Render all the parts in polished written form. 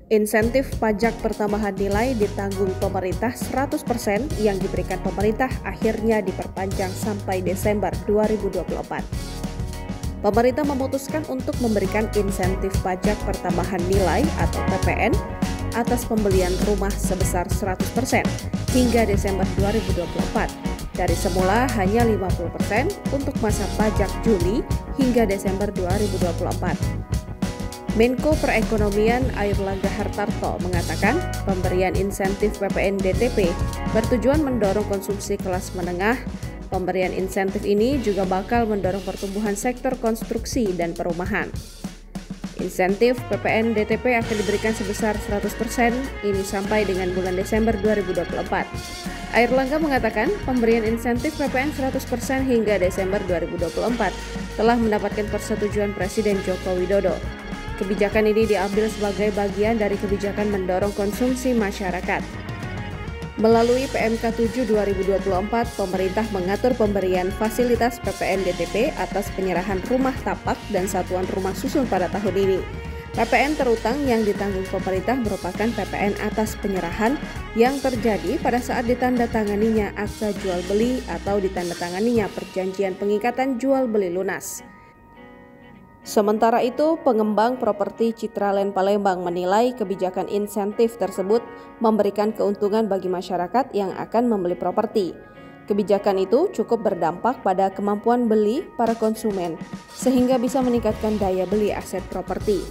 Insentif pajak pertambahan nilai ditanggung pemerintah 100% yang diberikan pemerintah akhirnya diperpanjang sampai Desember 2024. Pemerintah memutuskan untuk memberikan insentif pajak pertambahan nilai atau PPN atas pembelian rumah sebesar 100% hingga Desember 2024. Dari semula hanya 50% untuk masa pajak Juli hingga Desember 2024. Menko Perekonomian Airlangga Hartarto mengatakan pemberian insentif PPN DTP bertujuan mendorong konsumsi kelas menengah. Pemberian insentif ini juga bakal mendorong pertumbuhan sektor konstruksi dan perumahan. Insentif PPN DTP akan diberikan sebesar 100% ini sampai dengan bulan Desember 2024. Airlangga mengatakan pemberian insentif PPN 100% hingga Desember 2024 telah mendapatkan persetujuan Presiden Joko Widodo. Kebijakan ini diambil sebagai bagian dari kebijakan mendorong konsumsi masyarakat. Melalui PMK 7 2024, pemerintah mengatur pemberian fasilitas PPN DTP atas penyerahan rumah tapak dan satuan rumah susun pada tahun ini. PPN terutang yang ditanggung pemerintah merupakan PPN atas penyerahan yang terjadi pada saat ditandatanganinya akta jual beli atau ditandatanganinya perjanjian pengikatan jual beli lunas. Sementara itu, pengembang properti Citraland Palembang menilai kebijakan insentif tersebut memberikan keuntungan bagi masyarakat yang akan membeli properti. Kebijakan itu cukup berdampak pada kemampuan beli para konsumen, sehingga bisa meningkatkan daya beli aset properti.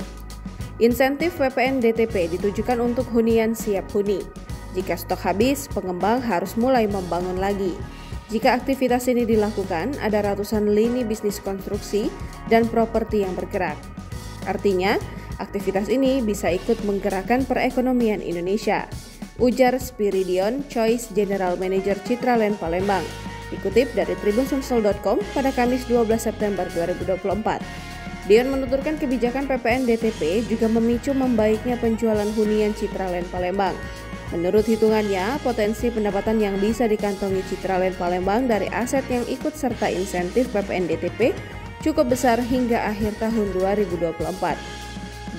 Insentif PPN DTP ditujukan untuk hunian siap huni. Jika stok habis, pengembang harus mulai membangun lagi. Jika aktivitas ini dilakukan, ada ratusan lini bisnis konstruksi dan properti yang bergerak. Artinya, aktivitas ini bisa ikut menggerakkan perekonomian Indonesia, ujar Spiridion Choice General Manager Citraland Palembang, dikutip dari tribunsumsel.com pada Kamis 12 September 2024. Dion menuturkan kebijakan PPN DTP juga memicu membaiknya penjualan hunian Citraland Palembang. Menurut hitungannya, potensi pendapatan yang bisa dikantongi Citraland Palembang dari aset yang ikut serta insentif PPN DTP cukup besar hingga akhir tahun 2024.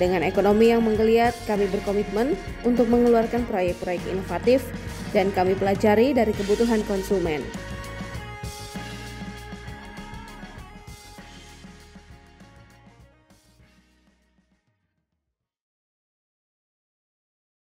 Dengan ekonomi yang menggeliat, kami berkomitmen untuk mengeluarkan proyek-proyek inovatif dan kami pelajari dari kebutuhan konsumen.